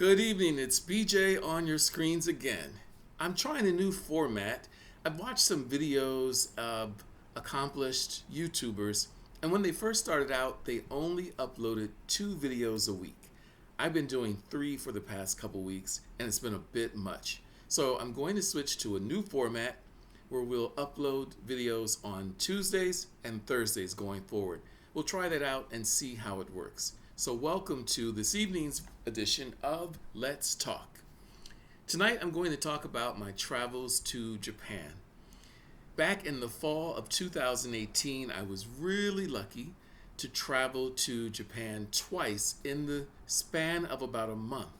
Good evening, it's BJ on your screens again. I'm trying a new format. I've watched some videos of accomplished YouTubers, and when they first started out, they only uploaded 2 videos a week. I've been doing 3 for the past couple weeks, and it's been a bit much. So I'm going to switch to a new format where we'll upload videos on Tuesdays and Thursdays going forward. We'll try that out and see how it works. So welcome to this evening's edition of Let's Talk. Tonight I'm going to talk about my travels to Japan. Back in the fall of 2018, I was really lucky to travel to Japan twice in the span of about a month.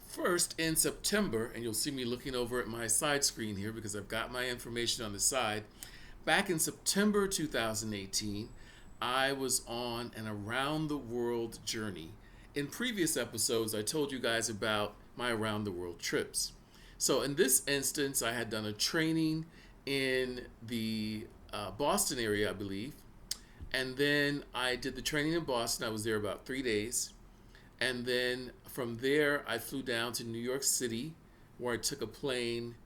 First in September, and you'll see me looking over at my side screen here because I've got my information on the side. Back in September 2018, I was on an around the world journey. In previous episodes, I told you guys about my around the world trips. So in this instance, I had done a training in the Boston area, I believe. And then I did the training in Boston. I was there about 3 days. And then from there, I flew down to New York City, where I took a plane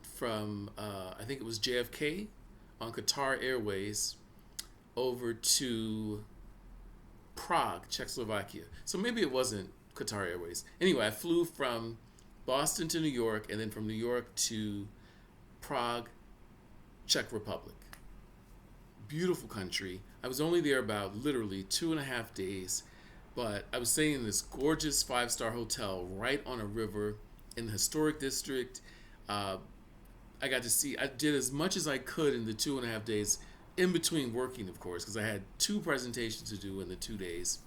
from, I think it was JFK on Qatar Airways, over to Prague, Czechoslovakia. So maybe it wasn't Qatar Airways. Anyway, I flew from Boston to New York, and then from New York to Prague, Czech Republic. Beautiful country. I was only there about literally 2.5 days, but I was staying in this gorgeous 5-star hotel right on a river in the historic district. I did as much as I could in the 2.5 days, in between working, of course, because I had 2 presentations to do in the 2 days.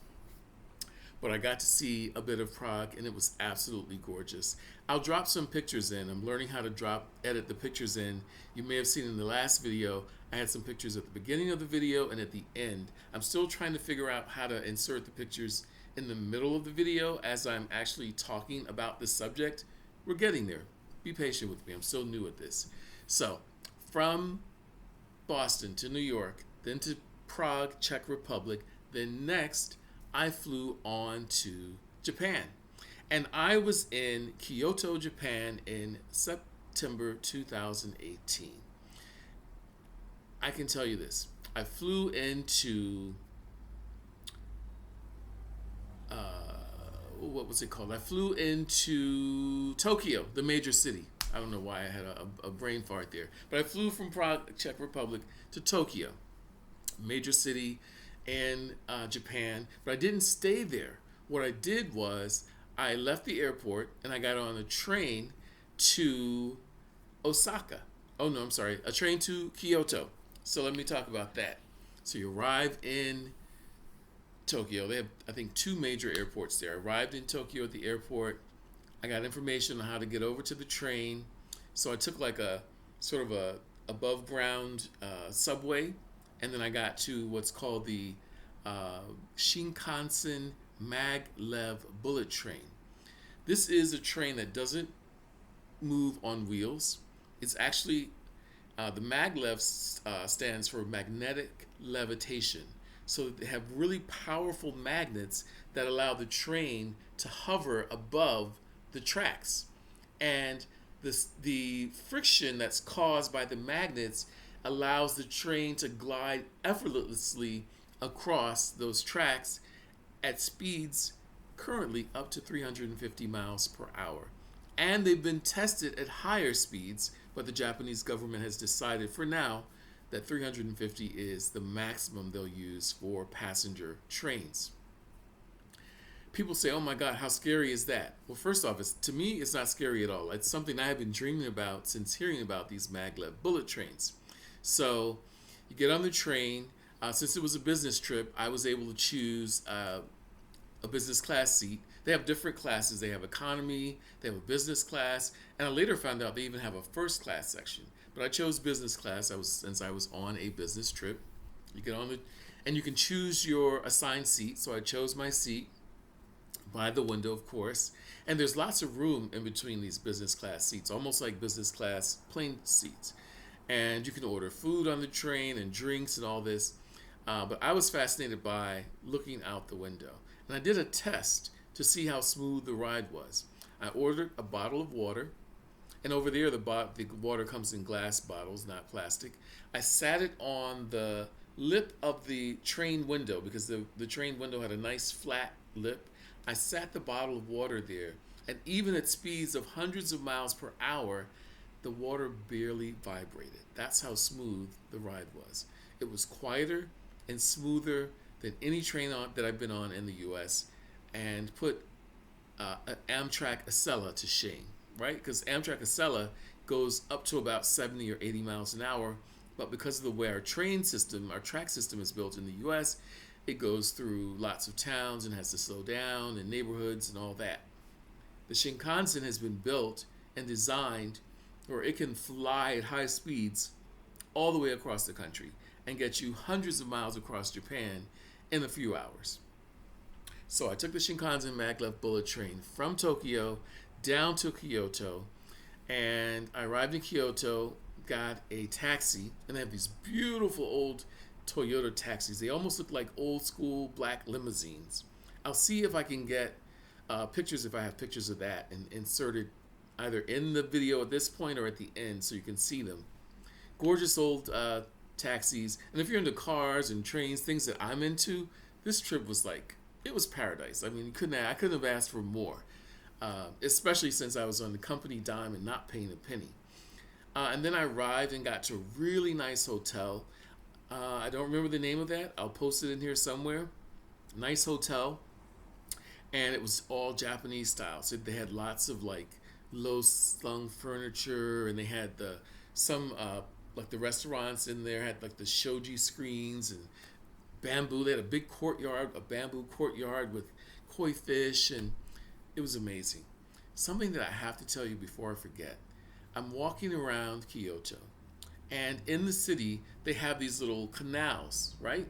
But I got to see a bit of Prague, and it was absolutely gorgeous. I'll drop some pictures in. I'm learning how to edit the pictures in. You may have seen in the last video, I had some pictures at the beginning of the video and at the end. I'm still trying to figure out how to insert the pictures in the middle of the video as I'm actually talking about the subject. We're getting there. Be patient with me. I'm still new at this. So, from Boston to New York, then to Prague, Czech Republic, then next I flew on to Japan. And I was in Kyoto, Japan in September 2018. I can tell you this. I flew into, what was it called? I flew into Tokyo, the major city. I don't know why I had a brain fart there. But I flew from Prague, Czech Republic to Tokyo, major city in Japan. But I didn't stay there. What I did was I left the airport and I got on a train to Osaka. Oh, no, I'm sorry. A train to Kyoto. So let me talk about that. So you arrive in Tokyo. They have, I think, 2 major airports there. I arrived in Tokyo at the airport. I got information on how to get over to the train. So I took like a sort of a above ground subway, and then I got to what's called the Shinkansen maglev bullet train. This is a train that doesn't move on wheels. It's actually, the maglev stands for magnetic levitation. So they have really powerful magnets that allow the train to hover above the tracks, and the friction that's caused by the magnets allows the train to glide effortlessly across those tracks at speeds currently up to 350 miles per hour. And they've been tested at higher speeds, but the Japanese government has decided for now that 350 is the maximum they'll use for passenger trains. People say, oh my God, how scary is that? Well, first off, to me, it's not scary at all. It's something I have been dreaming about since hearing about these maglev bullet trains. So you get on the train. Since it was a business trip, I was able to choose a business class seat. They have different classes. They have economy, they have a business class, and I later found out they even have a first class section. But I chose business class since I was on a business trip. You get on and you can choose your assigned seat. So I chose my seat by the window, of course, and there's lots of room in between these business class seats, almost like business class plane seats. And you can order food on the train and drinks and all this. But I was fascinated by looking out the window. And I did a test to see how smooth the ride was. I ordered a bottle of water, and over there the water comes in glass bottles, not plastic. I sat it on the lip of the train window because the train window had a nice flat lip. I sat the bottle of water there, and even at speeds of hundreds of miles per hour, the water barely vibrated. That's how smooth the ride was. It was quieter and smoother than any that I've been on in the U.S. and put Amtrak Acela to shame, right? Because Amtrak Acela goes up to about 70 or 80 miles an hour, but because of the way our track system is built in the U.S., it goes through lots of towns and has to slow down and neighborhoods and all that. The Shinkansen has been built and designed where it can fly at high speeds all the way across the country and get you hundreds of miles across Japan in a few hours. So I took the Shinkansen maglev bullet train from Tokyo down to Kyoto, and I arrived in Kyoto, got a taxi, and they have these beautiful old Toyota taxis. They almost look like old school black limousines. I'll see if I can get pictures, if I have pictures of that, and inserted either in the video at this point or at the end so you can see them. Gorgeous old taxis. And if you're into cars and trains, things that I'm into, this trip was like, it was paradise. I mean, I couldn't have asked for more, especially since I was on the company dime and not paying a penny. And then I arrived and got to a really nice hotel. I don't remember the name of that. I'll post it in here somewhere. Nice hotel. And it was all Japanese style. So they had lots of like low slung furniture, and they had some like the restaurants in there had like the shoji screens and bamboo. They had a big courtyard, a bamboo courtyard with koi fish, and it was amazing. Something that I have to tell you before I forget. I'm walking around Kyoto, and in the city they have these little canals, right?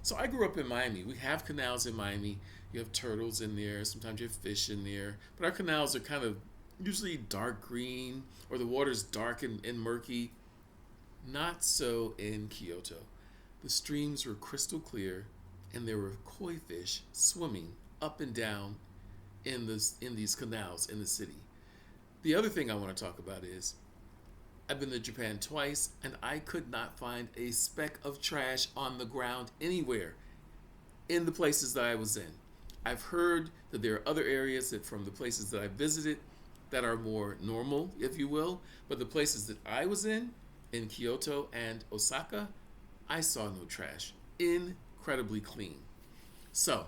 So I grew up in Miami. We have canals in Miami. You have turtles in there. Sometimes you have fish in there. But our canals are kind of usually dark green, or the water's dark and murky. Not so in Kyoto. The streams were crystal clear, and there were koi fish swimming up and down in these canals in the city. The other thing I want to talk about is I've been to Japan twice, and I could not find a speck of trash on the ground anywhere in the places that I was in. I've heard that there are other areas that from the places that I visited that are more normal, if you will, but the places that I was in Kyoto and Osaka, I saw no trash. Incredibly clean. So,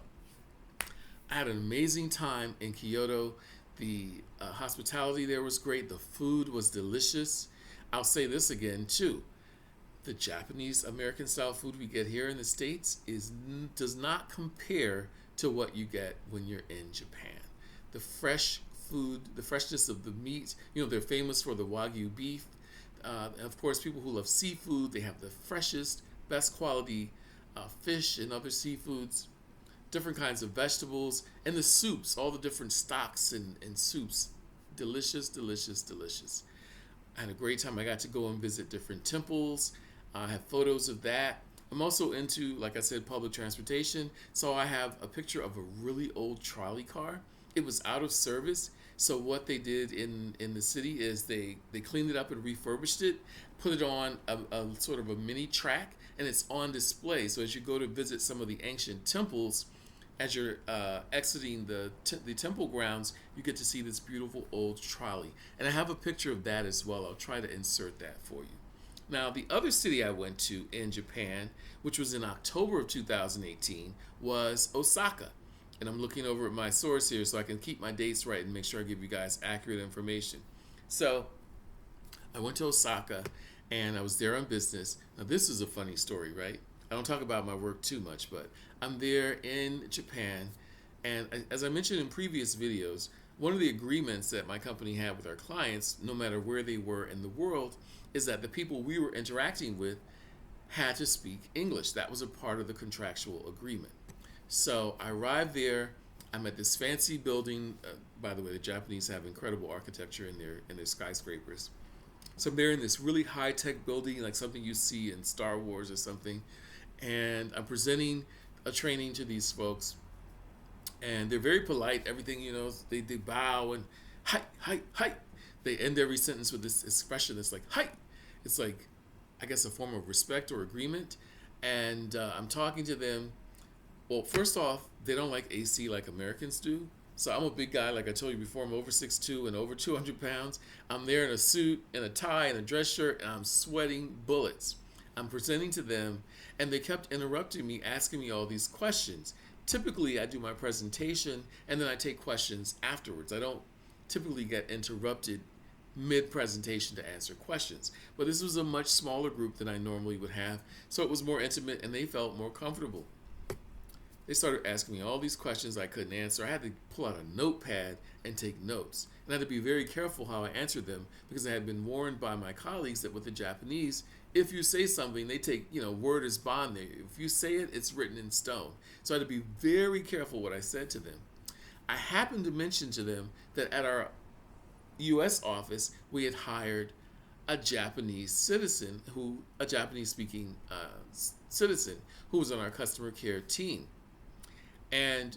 I had an amazing time in Kyoto. The hospitality there was great. The food was delicious. I'll say this again, too. The Japanese American style food we get here in the States does not compare to what you get when you're in Japan. The fresh food, the freshness of the meat, they're famous for the Wagyu beef. And of course, people who love seafood, they have the freshest, best quality fish and other seafoods, different kinds of vegetables, and the soups, all the different stocks and soups. Delicious, delicious, delicious. I had a great time. I got to go and visit different temples. I have photos of that. I'm also into, like I said, public transportation. So I have a picture of a really old trolley car. It was out of service. So what they did in the city is they cleaned it up and refurbished it, put it on a sort of a mini track, and it's on display. So as you go to visit some of the ancient temples, as you're exiting the temple grounds, you get to see this beautiful old trolley. And I have a picture of that as well. I'll try to insert that for you. Now, the other city I went to in Japan, which was in October of 2018, was Osaka. And I'm looking over at my source here so I can keep my dates right and make sure I give you guys accurate information. So, I went to Osaka, and I was there on business. Now, this is a funny story, right? I don't talk about my work too much, but I'm there in Japan, and as I mentioned in previous videos, one of the agreements that my company had with our clients, no matter where they were in the world, is that the people we were interacting with had to speak English. That was a part of the contractual agreement. So I arrived there. I'm at this fancy building. By the way, the Japanese have incredible architecture in their skyscrapers. So I'm there in this really high-tech building, like something you see in Star Wars or something. And I'm presenting a training to these folks. and they're very polite. Everything, they bow and hi, hi, hi. They end every sentence with this expression that's like hi. It's like, I guess, a form of respect or agreement. And I'm talking to them. Well, first off, they don't like AC like Americans do. So I'm a big guy, like I told you before. I'm over 6'2" and over 200 pounds. I'm there in a suit and a tie and a dress shirt, and I'm sweating bullets. I'm presenting to them, and they kept interrupting me, asking me all these questions. Typically, I do my presentation, and then I take questions afterwards. I don't typically get interrupted mid-presentation to answer questions. But this was a much smaller group than I normally would have, so it was more intimate, and they felt more comfortable. They started asking me all these questions I couldn't answer. I had to pull out a notepad and take notes. And I had to be very careful how I answered them because I had been warned by my colleagues that with the Japanese, if you say something, they take, word is bond there. If you say it, it's written in stone. So I had to be very careful what I said to them. I happened to mention to them that at our U.S. office, we had hired a Japanese speaking citizen who was on our customer care team. And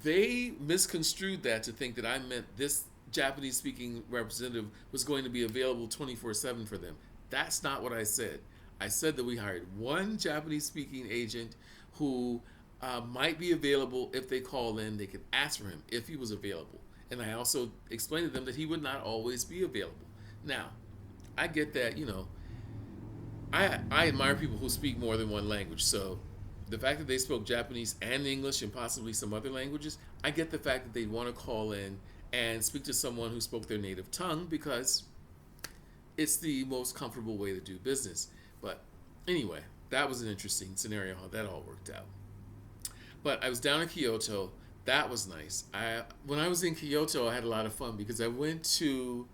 they misconstrued that to think that I meant this Japanese speaking representative was going to be available 24/7 for them. That's not what I said. I said that we hired one Japanese speaking agent who might be available if they call in. They could ask for him if he was available. And I also explained to them that he would not always be available. Now, I get that, I admire people who speak more than one language. So the fact that they spoke Japanese and English and possibly some other languages, I get the fact that they'd want to call in and speak to someone who spoke their native tongue because it's the most comfortable way to do business. But anyway, that was an interesting scenario how that all worked out. But I was down in Kyoto. That was nice. When I was in Kyoto, I had a lot of fun because I went to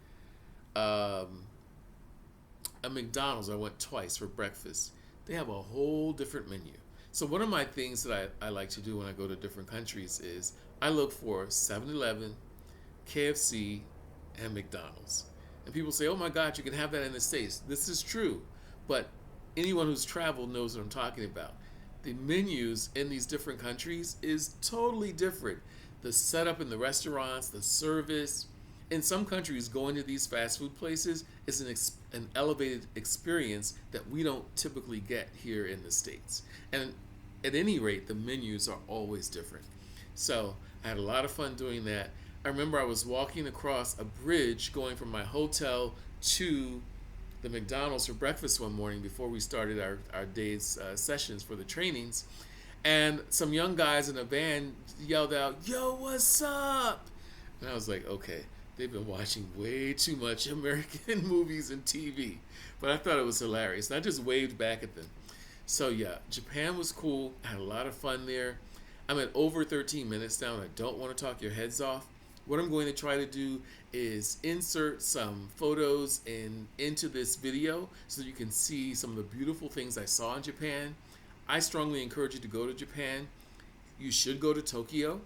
a McDonald's. I went twice for breakfast. They have a whole different menu. So one of my things that I like to do when I go to different countries is I look for 7-Eleven, KFC, and McDonald's. And people say, oh my God, you can have that in the States. This is true. But anyone who's traveled knows what I'm talking about. The menus in these different countries is totally different. The setup in the restaurants, the service. In some countries, going to these fast food places is an elevated experience that we don't typically get here in the States. And at any rate, the menus are always different. So I had a lot of fun doing that. I remember I was walking across a bridge going from my hotel to the McDonald's for breakfast one morning before we started our day's sessions for the trainings. And some young guys in a van yelled out, "Yo, what's up?" And I was like, okay, they've been watching way too much American movies and TV. But I thought it was hilarious. And I just waved back at them. So yeah, Japan was cool. I had a lot of fun there. I'm at over 13 minutes now, and I don't want to talk your heads off. What I'm going to try to do is insert some photos into this video so that you can see some of the beautiful things I saw in Japan. I strongly encourage you to go to Japan. You should go to Tokyo.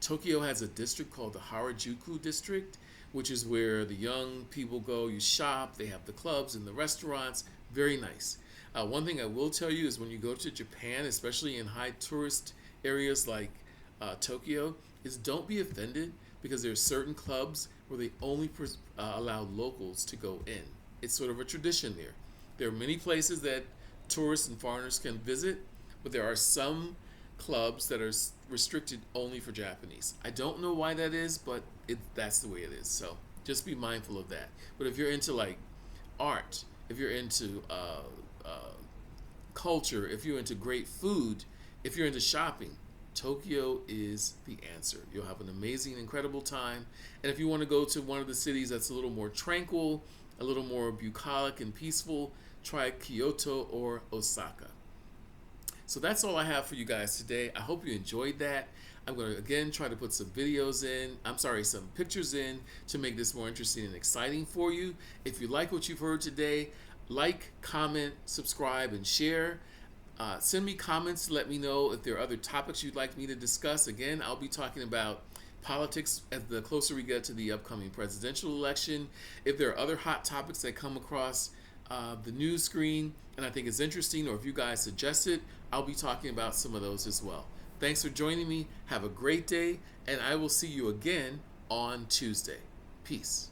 Tokyo has a district called the Harajuku district, which is where the young people go. You shop, they have the clubs and the restaurants. Very nice. One thing I will tell you is when you go to Japan, especially in high tourist areas like Tokyo, is don't be offended because there are certain clubs where they only allow locals to go in. It's sort of a tradition there. There are many places that tourists and foreigners can visit, but there are some clubs that are restricted only for Japanese. I don't know why that is, but that's the way it is. So just be mindful of that. But if you're into like art, if you're into culture, if you're into great food, if you're into shopping, Tokyo is the answer. You'll have an amazing, incredible time. And if you want to go to one of the cities that's a little more tranquil, a little more bucolic and peaceful, try Kyoto or Osaka. So that's all I have for you guys today. I hope you enjoyed that. I'm going to, again, try to put some some pictures in to make this more interesting and exciting for you. If you like what you've heard today, like, comment, subscribe, and share. Send me comments to let me know if there are other topics you'd like me to discuss. Again, I'll be talking about politics as the closer we get to the upcoming presidential election. If there are other hot topics that come across the news screen and I think it's interesting, or if you guys suggest it, I'll be talking about some of those as well. Thanks for joining me. Have a great day, and I will see you again on Tuesday. Peace.